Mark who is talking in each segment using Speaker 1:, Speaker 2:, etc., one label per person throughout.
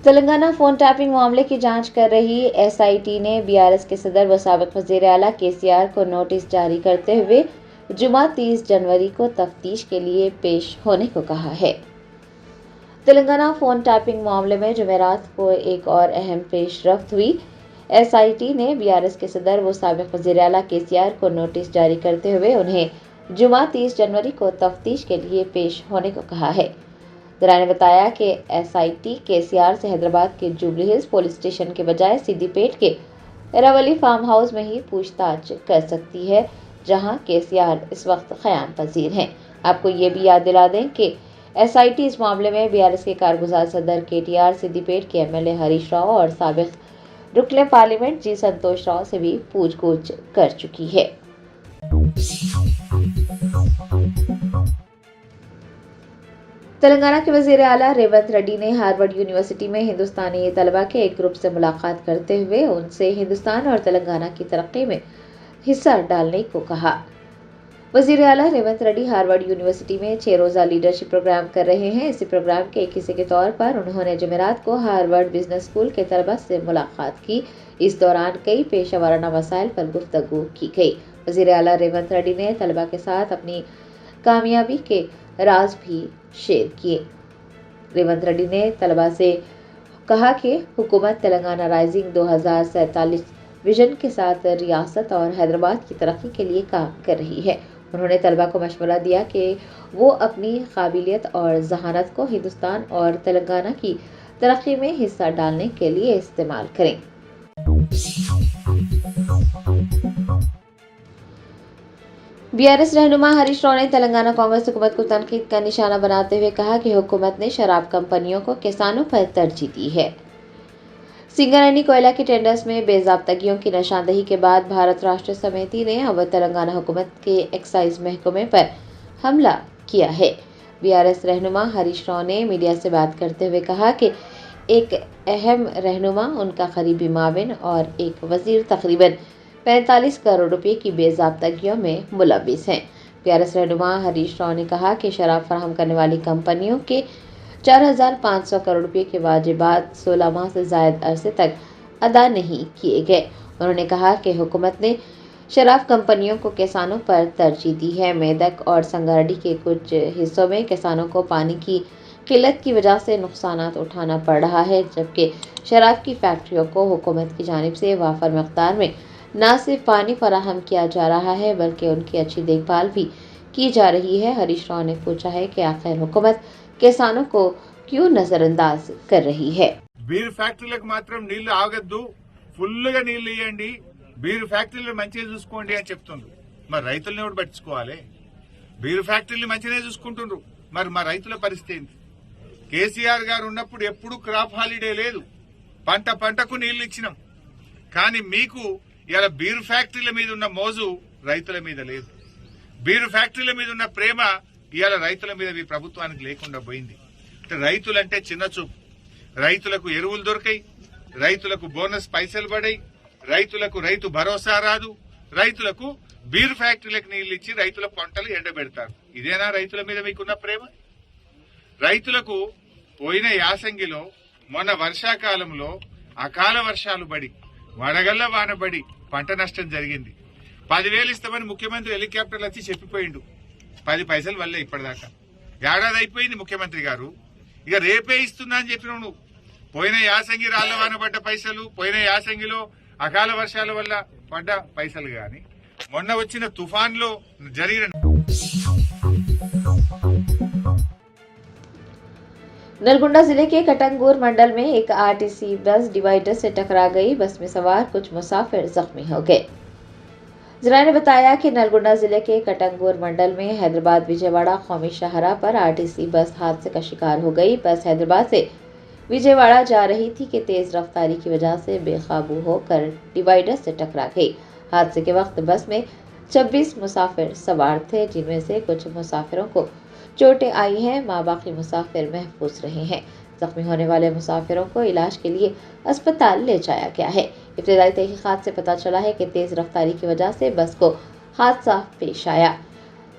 Speaker 1: Telangana phone tapping मामले की जांच कर रही एसआईटी ने बीआरएस के सदर व साबिक वजीर आला केसीआर को नोटिस जारी करते हुए जुमा 30 जनवरी को तफ्तीश के लिए पेश होने को कहा है। तेलंगाना फोन टैपिंग मामले में जुमेरात को एक और अहम पेशरफ्त हुई। एसआईटी ने बीआरएस के सदर व साबिक वजीर आला केसीआर को नोटिस जारी करते हुए उन्हें जुमा 30 जनवरी को तफ्तीश के लिए पेश होने को कहा है। जरा ने बताया कि एसआईटी केसीआर से हैदराबाद के जुबली हिल्स पुलिस स्टेशन के बजाय सिद्दीपेट के एरावली फार्म हाउस में ही पूछताछ कर सकती है, जहां केसीआर इस वक्त क़याम पजीर हैं। आपको ये भी याद दिला दें कि एसआईटी इस मामले में बीआरएस के कारगुजार सदर केटीआर, सिद्दीपेट के एमएलए हरीश राव और साबिक रुकने पार्लियामेंट जी संतोष राव से भी पूछगछ कर चुकी है। तेलंगाना के वजीर आला रेवंत रेड्डी ने हार्वर्ड यूनिवर्सिटी में हिंदुस्तानी तलबा के एक ग्रुप से मुलाकात करते हुए उनसे हिंदुस्तान और तेलंगाना की तरक्की में हिस्सा डालने को कहा। वजीर आला रेवंत रेड्डी हार्वर्ड यूनिवर्सिटी में 6 रोज़ा लीडरशिप प्रोग्राम कर रहे हैं। इसी प्रोग्राम के एक हिस्से के तौर पर उन्होंने जुमेरात को हार्वर्ड बिजनेस स्कूल के तलबा से मुलाकात की। इस दौरान कई पेशा वाराना मसाइल पर गुफ्तगू की गई। वजीर आला रेवंत रेड्डी ने तलबा के साथ अपनी कामयाबी के राज भी शेयर किए। रेवंत रेड्डी ने तलबा से कहा कि हुकूमत तेलंगाना राइजिंग 2047 विजन के साथ रियासत और हैदराबाद की तरक्की के लिए काम कर रही है। उन्होंने तलबा को मशवरा दिया कि वो अपनी काबिलियत और जहानत को हिंदुस्तान और तेलंगाना की तरक्की में हिस्सा डालने के लिए इस्तेमाल करें। बीआरएस रहनुमा हरीश राव ने तेलंगाना कांग्रेस हुकूमत को तनकीद का निशाना बनाते हुए कहा कि हुकूमत ने शराब कंपनियों को किसानों पर तरजीह दी है। सिंगरेनी कोयला की टेंडर्स में बेज़ाब्तगियों की निशानदेही के बाद भारत राष्ट्र समिति ने अब तेलंगाना हुकूमत के एक्साइज महकमे पर हमला किया है। बीआरएस रहनुमा हरीश राव ने मीडिया से बात करते हुए कहा कि एक अहम रहनुमा, उनका करीबी माविन और एक वजीर तकरीबन 45 करोड़ रुपए की बेज़ाब्तगियों में मुलविस हैं। बीआरएस रहनुमा हरीश राव ने कहा कि शराब फराहम करने वाली कंपनियों के 4,500 करोड़ रुपए के वाजिबात 16 माह से ज़ायद अरसे तक अदा नहीं किए गए। उन्होंने कहा कि हुकूमत ने शराब कंपनियों को किसानों पर तरजीह दी है। मेदक और संगारेड्डी के कुछ हिस्सों में किसानों को पानी की किल्लत की वजह से नुकसानात उठाना पड़ रहा है, जबकि शराब की फैक्ट्रियों को हुकूमत की जानिब से वाफर मकदार में न सिर्फ पानी फराहम किया जा रहा है बल्कि उनकी अच्छी देखभाल भी की जा रही है। हरीश राव ने पूछा है कि आखिर हुकूमत किसानों को क्यों नजरअंदाज कर रही है।
Speaker 2: బీర్ ఫ్యాక్టరీలకు మాత్రం నీళ్లు ఆగద్దు, ఫుల్గా నీళ్లు ఇవ్వండి, బీర్ ఫ్యాక్టరీలు మంచిగా చూసుకోండి అని చెప్తుండ్రు. మరి రైతులను ఎవరు పట్టించుకోవాలి? బీర్ ఫ్యాక్టరీలు మంచిగానే చూసుకుంటుండ్రు, మరి మా రైతుల పరిస్థితి ఏంటి? కేసీఆర్ గారు ఉన్నప్పుడు ఎప్పుడు క్రాప్ హాలిడే లేదు, పంటకు నీళ్లు ఇచ్చినాం. కానీ మీకు ఇలా బీర్ ఫ్యాక్టరీల మీద ఉన్న మోజు రైతుల మీద లేదు. బీర్ ఫ్యాక్టరీల మీద ఉన్న ప్రేమ ఇవాళ రైతుల మీద ఈ ప్రభుత్వానికి లేకుండా పోయింది. రైతులంటే చిన్న చూపు. రైతులకు ఎరువులు దొరికాయి, రైతులకు బోనస్ పైసలు పడాయి, రైతులకు రైతు భరోసా రాదు, రైతులకు బీర్ ఫ్యాక్టరీలకు నీళ్లు ఇచ్చి రైతుల పంటలు ఎండబెడతారు. ఇదేనా రైతుల మీద మీకున్న ప్రేమ? రైతులకు పోయిన యాసంగిలో మొన్న వర్షాకాలంలో అకాల వర్షాలు పడి వడగళ్ల వానబడి పంట నష్టం జరిగింది. 10,000 ఇస్తామని ముఖ్యమంత్రి హెలికాప్టర్లు వచ్చి చెప్పిపోయిండు. 10 పైసలు వల్లే ఇప్పటిదాకా ఏడాది అయిపోయింది ముఖ్యమంత్రి గారు. ఇక రేపే ఇస్తున్నా అని చెప్పిన నువ్వు. పోయిన యాసంగి రాళ్ల వాన పడ్డ పైసలు, పోయిన యాసంగిలో అకాల వర్షాల వల్ల పడ్డ పైసలు గాని మొన్న వచ్చిన తుఫాన్లో జరిగిన
Speaker 1: नलगुंडा जिले के कटंगूर मंडल में एक आरटीसी बस डिवाइडर से टकरा गई। बस में सवार कुछ मुसाफिर जख्मी हो गए। जरा ने बताया कि नलगुंडा जिले के कटंगूर मंडल में हैदराबाद विजयवाड़ा कौमी शाहराह पर आरटीसी बस हादसे का शिकार हो गई। बस हैदराबाद से विजयवाड़ा जा रही थी कि तेज रफ्तारी की वजह से बेकाबू होकर डिवाइडर से टकरा गई। हादसे के वक्त बस में 26 मुसाफिर सवार थे, जिनमें से कुछ मुसाफिरों को चोटें आई हैं, बाकी मुसाफिर महफूज रहे हैं। जख्मी होने वाले मुसाफिरों को इलाज के लिए अस्पताल ले जाया गया है। इब्तदाई तहकीकात से पता चला है कि तेज रफ्तारी की वजह से बस को हादसा पेश आया।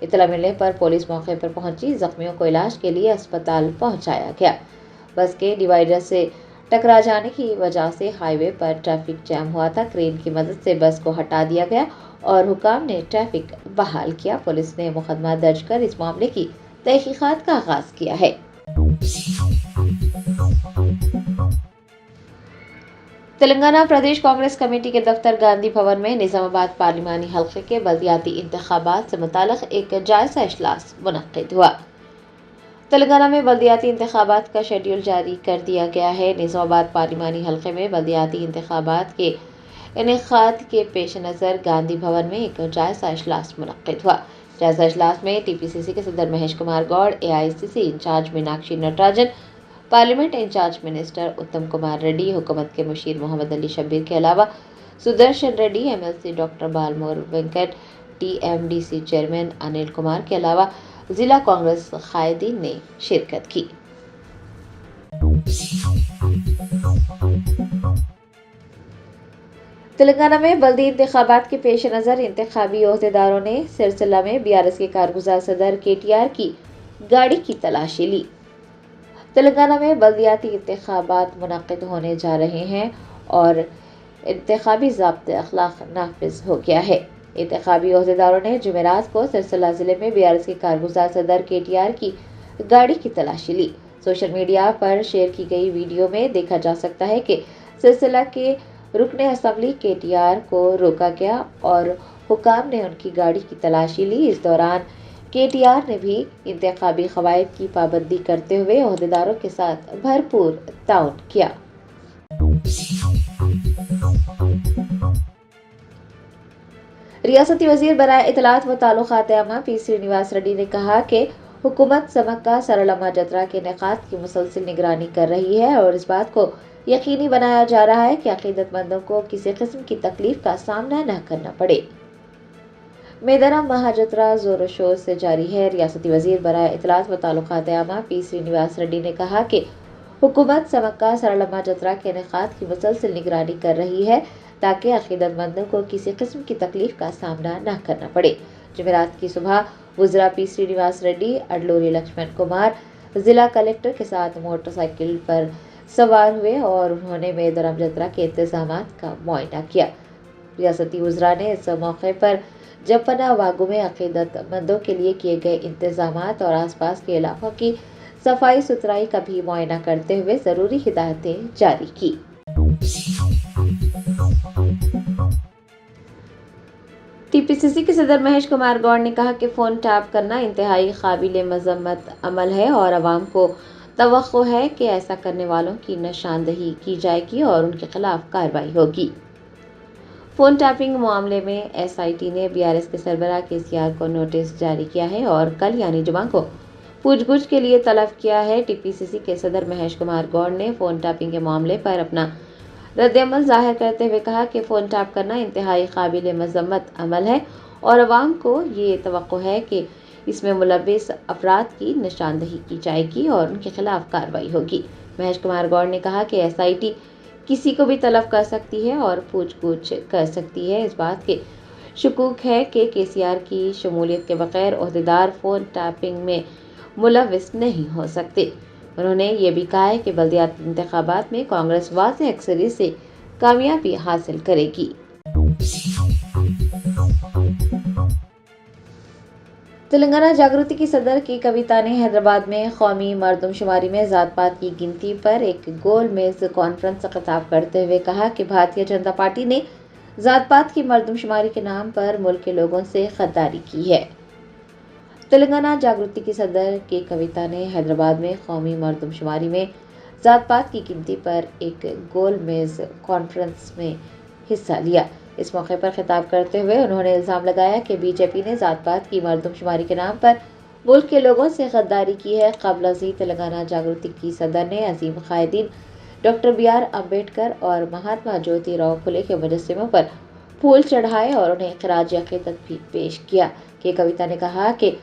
Speaker 1: इतला मिलने पर पुलिस मौके पर पहुंची, जख्मियों को इलाज के लिए अस्पताल पहुंचाया गया। बस के डिवाइडर से टकरा जाने की वजह से हाईवे पर ट्रैफिक जैम हुआ था। क्रेन की मदद से बस को हटा दिया गया और हुकाम ने ट्रैफिक बहाल किया। पुलिस ने मुकदमा दर्ज कर इस मामले की तहकीकात का आगाज किया है। तेलंगाना प्रदेश कांग्रेस कमेटी के दफ्तर गांधी भवन में निजामाबाद पार्लिमानी हल्के के बल्दियाती इंतखाबात से मुताल्लिक़ एक जायजा इजलास मुनक्किद हुआ। तेलंगाना में बल्दियाती इंतखाबात का शेड्यूल जारी कर दिया गया है। निजामाबाद पार्लिमानी हल्के में बल्दियाती इंतखाबात के इनेकाद के पेश नज़र गांधी भवन में एक जायजा इजलास मुनक्किद हुआ। जायजा इजलास में टीपीसीसी के सदर Mahesh Kumar Goud, AICC incharge Meenakshi Natarajan, parliament incharge minister Uttam Kumar Reddy, हुकूमत के मुशीर मोहम्मद अली शब्बीर के अलावा Sudarshan Reddy, MLC doctor Balmoor Venkat, TMDC chairman Anil Kumar के अलावा जिला कांग्रेस कायदीन ने शिरकत की। तेलंगाना में बल्दी इंतखाबात के पेश नज़र इंतखाबी ओहदेदारों ने सिलसिला में बीआरएस के कारगुजार सदर केटीआर की गाड़ी की तलाशी ली। तेलंगाना में बल्दियाती इंतखाबात मुनक्किद होने जा रहे हैं और इंतखाबी ज़ाब्ते अखलाक नाफिज हो गया है। इंतखाबी ओहदेदारों ने जुमेरात को सिलसिला ज़िले में बीआरएस के कारगुजार सदर केटीआर की गाड़ी की तलाशी ली। सोशल मीडिया पर शेयर की गई वीडियो में देखा जा सकता है कि सिलसिला के रुकने असम्बली केटीआर को रोका गया और हुकाम ने उनकी गाड़ी की तलाशी ली। इस दौरान केटीआर ने भी इंतखाबी क़वाइद की पाबंदी करते हुए ओहदेदारों के साथ भरपूर ताउन किया। रियासती वज़ीर बराए इत्तलात व ताल्लुकात आमा पी श्रीनिवास रेड्डी ने कहा कि हुकूमत समक्का सरलम्मा जतरा के इनेकाद की मुसलसल निगरानी कर रही है और इस बात को यकीनी बनाया जा रहा है कि अक़ीदतमंदों को किसी किस्म की तकलीफ का सामना न करना पड़े। मैदाना महाजतरा जोर शोर से जारी है। रियासती वज़ीर बराए इत्तलात व ताल्लुकात आमा पी श्रीनिवास रेड्डी ने कहा कि हुकूमत समक्का सरलम्मा जतरा के इनेकाद की मुसलसल निगरानी कर रही है ताकि अक़ीदतमंदों को किसी किस्म की तकलीफ का सामना न करना पड़े। जुमेरात की सुबह वज़रा पी श्रीनिवास रेड्डी, अडलूरी लक्ष्मण कुमार जिला कलेक्टर के साथ मोटरसाइकिल पर सवार हुए और उन्होंने मैदाना जतरा के इंतजामात का मुआयना किया। रियासती वज़रा ने इस मौके पर जपना वागू में अक़ीदतमंदों के लिए किए गए इंतजामात और आसपास के इलाकों की सफाई सुथराई का भी मुआयना करते हुए ज़रूरी हिदायतें जारी की। टीपीसीसी के सदर महेश कुमार गौड़ ने कहा कि फ़ोन टैप करना इंतहाई काबिल मज़म्मत अमल है और आवाम को तवक्को है कि ऐसा करने वालों की निशानदही की जाएगी और उनके खिलाफ कार्रवाई होगी। फ़ोन टैपिंग मामले में एसआईटी ने बीआरएस के सरबराह केसीआर को नोटिस जारी किया है और कल यानी जुमा को पूछगछ के लिए तलब किया है। टीपीसीसी के सदर महेश कुमार गौड़ ने फ़ोन टैपिंग के मामले पर अपना रद्द-ए-अमल ज़ाहिर करते हुए कहा कि फ़ोन टैप करना इंतहाई काबिल मज़म्मत अमल है और अवाम को ये तवक्को है कि इसमें मुलव्विस अफराद की निशानदही की जाएगी और उनके खिलाफ कार्रवाई होगी। महेश कुमार गौड़ ने कहा कि एसआईटी किसी को भी तलब कर सकती है और पूछगछ कर सकती है। इस बात के शकूक है कि केसीआर की शमूलियत के बगैर ओहदेदार फ़ोन टैपिंग में मुलव्विस नहीं हो सकते। उन्होंने ये भी कहा है कि बल्दियाती इंतखाबात में कांग्रेस वाज़ेह अक्सरियत से कामयाबी हासिल करेगी। तेलंगाना जागृति की सदर की कविता ने हैदराबाद में कौमी मरदमशुमारी में ज़ात-पात की गिनती पर एक गोल मेज़ कॉन्फ्रेंस से खिताब करते हुए कहा कि भारतीय जनता पार्टी ने ज़ात-पात की मरदमशुमारी के नाम पर मुल्क के लोगों से गद्दारी की है। तेलंगाना जागृति की सदर की कविता ने हैदराबाद में कौमी मरदमशुमारी में ज़ात-पात की गिनती पर एक गोल मेज़ कॉन्फ्रेंस में हिस्सा लिया। इस मौके पर खिताब करते हुए उन्होंने इल्ज़ाम लगाया कि बीजेपी ने ज़ात-पात की मरदमशुमारी के नाम पर मुल्क के लोगों से गद्दारी की है। क़ब्ल अज़ीं तेलंगाना जागृति की सदर ने अजीम कायदीन डॉक्टर BR अम्बेडकर और महात्मा ज्योतिराव फुले के मुजस्सिमों पर फूल चढ़ाए और उन्हें ख़िराज अक़ीदत भी पेश किया। कि कविता ने कहा कि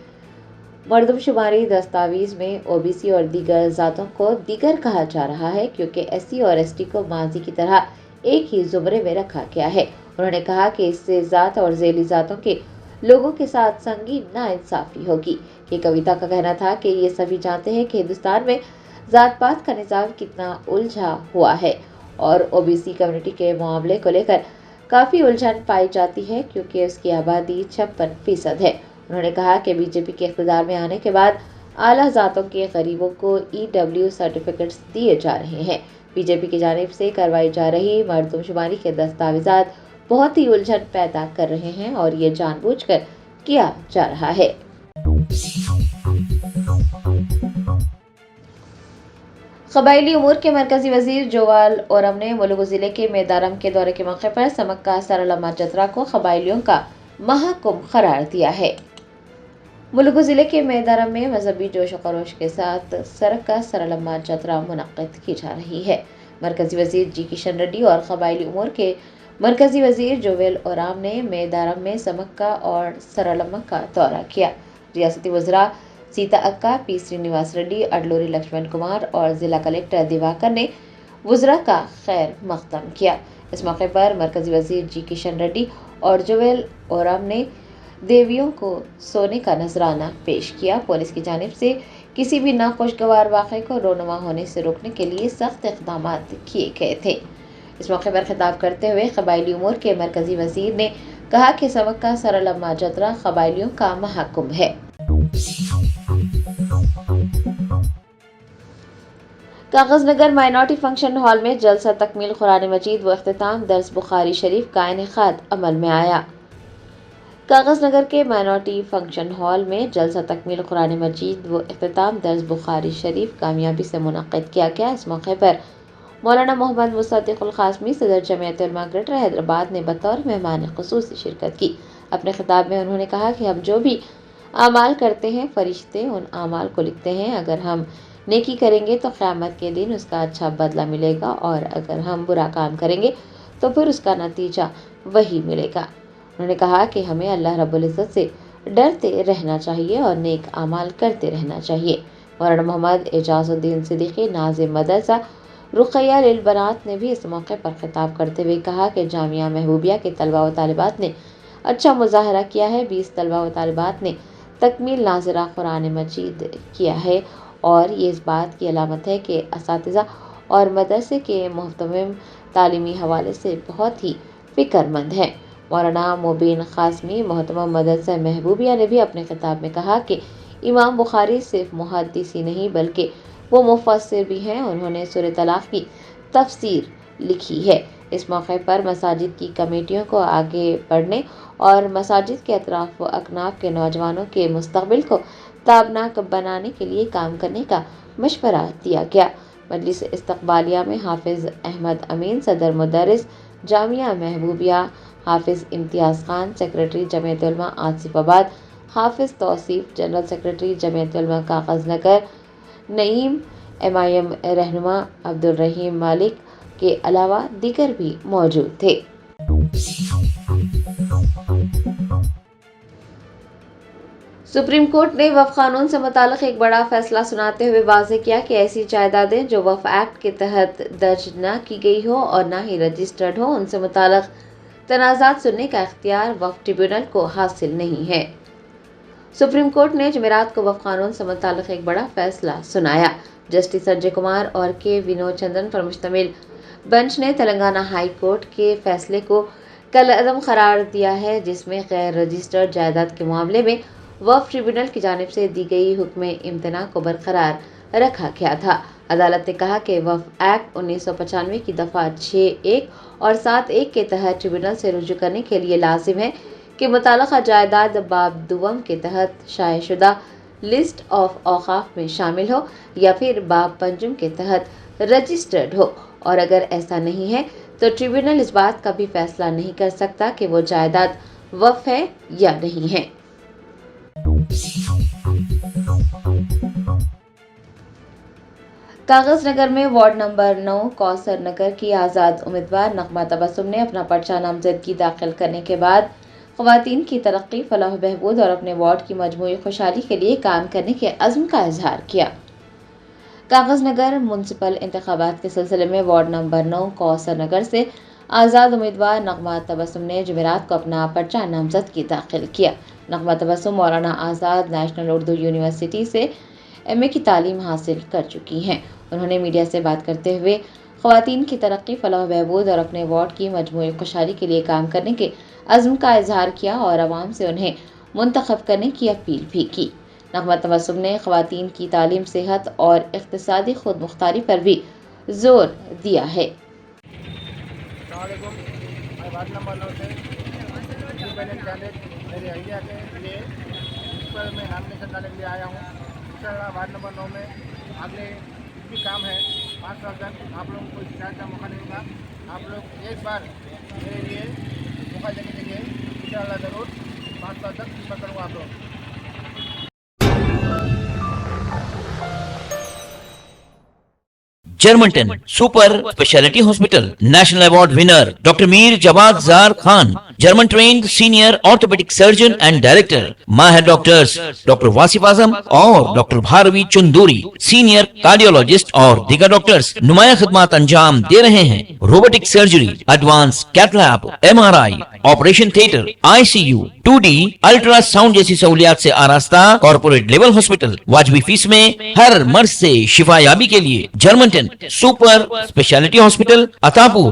Speaker 1: मरदमशुमारी दस्तावेज़ में ओबीसी और दीगर ज़ातों को दीगर कहा जा रहा है क्योंकि SC और ST को माजी की तरह एक ही ज़ुमरे में रखा गया है। उन्होंने कहा कि इससे ज़ात और ज़ैली ज़ातों के लोगों के साथ संगीन नाइंसाफ़ी होगी। कि कविता का कहना था कि ये सभी जानते हैं कि हिंदुस्तान में ज़ात पात का निज़ाम कितना उलझा हुआ है और ओबीसी कम्युनिटी के मामले को लेकर काफ़ी उलझन पाई जाती है क्योंकि उसकी आबादी 56% है। उन्होंने कहा कि बीजेपी के इक़्तिदार में आने के बाद आला ज़ातों के गरीबों को EW सर्टिफिकेट्स दिए जा रहे हैं। बीजेपी की जानिब से करवाई जा रही मर्दमशुमारी के दस्तावेज़ात बहुत ही उलझन पैदा कर रहे हैं और ये जानबूझकर किया जा रहा है। कबायली उमूर के मरकजी वजीर जोवाल ओरम ने मुलुगु जिले के मेदारम के दौरे के मौके पर समक्का सरलम्मा जतरा को कबायलियों का महाकुंभ करार दिया है। मुलुगु जिले के मेदारम में मजहबी जोश व खरोश के साथ समक्का सरलम्मा जतरा मुनक्किद की जा रही है। मरकजी वजीर जी किशन रेड्डी और कबायली उमूर के मरकजी वजीर जोवेल ओराम ने मेदारम में समक्का और सरलम्मा का दौरा किया। रियासती वज़रा सीता अक्का, पी श्रीनिवास रेड्डी, अडलूरी लक्ष्मण कुमार और जिला कलेक्टर दिवाकर ने वज़रा का खैर मकदम किया। इस मौके पर मरकजी वजीर जी किशन रेड्डी और जोवेल ओराम ने देवियों को सोने का नजराना पेश किया। पुलिस की जानिब से किसी भी नाखुशगवार वाक़े को रोनुमा होने से रोकने के लिए सख्त इक़दाम किए गए थे। इस मौके पर खिताब करते हुए कबायली उमूर के मरकजी वजीर ने कहा कि समक्का सरलम्मा जतरा कबायलियों का महाकुंभ है। कागजनगर माइनॉरिटी फंक्शन हॉल में जलसा तकमील कुरान मजीद व इख्तिताम दर्स बुखारी शरीफ का इनेकाद अमल में आया। कागजनगर के माइनॉरिटी फंक्शन हॉल में जलसा तकमील कुरान मजीद व इख्तिताम दर्स बुखारी शरीफ कामयाबी से मुनक्किद किया गया। इस मौके पर मौलाना मोहम्मद मुसद्दिकुल क़ासिमी सदर जमीयत उलमा ग्रेटर हैदराबाद ने बतौर मेहमान ख़ुसूसी शिरकत की। अपने खिताब में उन्होंने कहा कि हम जो भी आमाल करते हैं फरिश्ते उन आमाल को लिखते हैं। अगर हम नेकी करेंगे तो क़यामत के दिन उसका अच्छा बदला मिलेगा और अगर हम बुरा काम करेंगे तो फिर उसका नतीजा वही मिलेगा। उन्होंने कहा कि हमें अल्लाह रब्बुल इज़्ज़त से डरते रहना चाहिए और नेक आमाल करते रहना चाहिए। मौलाना मोहम्मद एजाजुद्दीन सिद्दीकी नाज़िम मदरसा रुक़ैया लिल बनात ने भी इस मौके पर खिताब करते हुए कहा कि जामिया महबूबिया के तलबा व तालिबात ने अच्छा मुज़ाहरा किया है। 20 तलबा व तालिबात ने तकमील नाज़िरा कुरान मजीद किया है और ये इस बात की अलामत है कि असातिज़ा और मदरसे के मुहतमिम तालीमी हवाले से बहुत ही फ़िक्रमंद हैं। मौलाना मुबीन क़ासिमी मोहतरम मदरसा महबूबिया ने भी अपने खिताब में कहा कि इमाम बुखारी सिर्फ मुहद्दिस ही नहीं बल्कि वो मुफस्सिर भी हैं। उन्होंने सूरह तलाक़ की तफसीर लिखी है। इस मौके पर मसाजिद की कमेटियों को आगे बढ़ने और मसाजिद के अतराफ़ व अकनाफ के नौजवानों के मुस्तक़बिल को ताबनाक बनाने के लिए काम करने का मशवरा दिया गया। मजलिस इस्तक़बालिया में हाफिज़ अहमद अमीन सदर मुदर्रिस जामिया महबूबिया, हाफिज़ इम्तियाज़ खान सेक्रेटरी जमीयत उलमा आसिफाबाद, हाफिज़ Tauseef general secretary Jamiat Ulama Kagaznagar, Naeem MIM रहनुमा अब्दुल रहीम मालिक के अलावा दीगर भी मौजूद थे। सुप्रीम कोर्ट ने वक्फ कानून से मुताल्लिक़ एक बड़ा फैसला सुनाते हुए वाज़ेह किया कि ऐसी जायदादें जो वक्फ एक्ट के तहत दर्ज न की गई हो और न ही रजिस्टर्ड हो उनसे मुताल्लिक़ तनाज़ात सुनने का इख्तियार वक्फ ट्रिब्यूनल को हासिल नहीं है। सुप्रीम कोर्ट ने जुमेरात को वक्फ कानून से मुताल्लिक़ एक बड़ा फैसला सुनाया। जस्टिस संजय कुमार और के विनोद चंद्रन पर मुश्तमिल बेंच ने तेलंगाना हाई कोर्ट के फैसले को कल अदम करार दिया है जिसमें गैर रजिस्टर्ड जायदाद के मामले में वक्फ ट्रिब्यूनल की जानिब से दी गई हुक्म इम्तना को बरकरार रखा गया था। अदालत ने कहा कि वक्फ एक्ट 1995 की दफ़ा 6(1) और 7(1) के तहत ट्रिब्यूनल से रुजू करने के लिए लाजिम है कि मुताल्लिक़ा जायदाद बाब दुवम के तहत शायशुदा लिस्ट ऑफ औक़ाफ़ में शामिल हो या फिर बाब पंजुम के तहत रजिस्टर्ड हो, और अगर ऐसा नहीं है तो ट्रिब्यूनल इस बात का भी फैसला नहीं कर सकता कि वो जायदाद वक्फ है या नहीं है। कागजनगर में वार्ड नंबर 9 कौसर नगर की आज़ाद उम्मीदवार नगमा तबस्सुम ने अपना पर्चा नामजदगी दाखिल करने के बाद ख़वातीन की तरक्की, फलाह बहबूद और अपने वार्ड की मजमूई खुशहाली के लिए काम करने के अज़्म का इजहार किया। कागजनगर म्युनिसिपल इंतखाबात के सिलसिले में वार्ड नंबर 9 कौसर नगर से आज़ाद उम्मीदवार नगमा तबस्सुम ने जुमेरात को अपना पर्चा नामजदगी दाखिल किया। नगमा तबस्सुम मौलाना आज़ाद नेशनल उर्दू यूनिवर्सिटी से MA की तालीम हासिल कर चुकी हैं। उन्होंने मीडिया से बात करते हुए ख़वातीन की तरक्की, फलाह बहबूद और अपने वार्ड की मजमूई खुशहाली के लिए काम करने के अज़्म का इजहार किया और आवाम से उन्हें मुंतखब करने की अपील भी की। नगमा तबस्सुम ने ख़वातीन की तालीम, सेहत और इक़्तिसादी खुद मुख्तारी पर भी जोर दिया है।
Speaker 3: मैं वार्ड नंबर 9 से इंडिपेंडेंट कैंडिडेट मेरे एरिया के लिए इस पर मैं नॉमिनेशन डालने के लिए आया हूँ। इंशाल्लाह वार्ड नंबर 9 में आगे भी काम है। 5 साल तक आप लोगों को शिकायत का मौका नहीं मिला। आप लोग एक बार मेरे लिए मौका देने के लिए इंशाल्लाह ज़रूर 5 साल तक खिदमत करूँगा आप लोग।
Speaker 4: Germanten super speciality hospital national award winner doctor Mir Jawad Zar Khan, German trained senior orthopaedic surgeon and director, माहिर डॉक्टर्स डॉक्टर वासिफ आजम और doctor Bharvi Chanduri, senior cardiologist और दीगर डॉक्टर्स नुमाया खिदमत अंजाम दे रहे हैं। Robotic surgery, advance cath lab, MRI, operation theatre, ICU, 2D ultrasound जैसी सहूलियात से आरास्ता कॉर्पोरेट लेवल हॉस्पिटल, वाजबी फीस में हर मर्ज से शिफायाबी के लिए Germanton super speciality hospital, Attapur,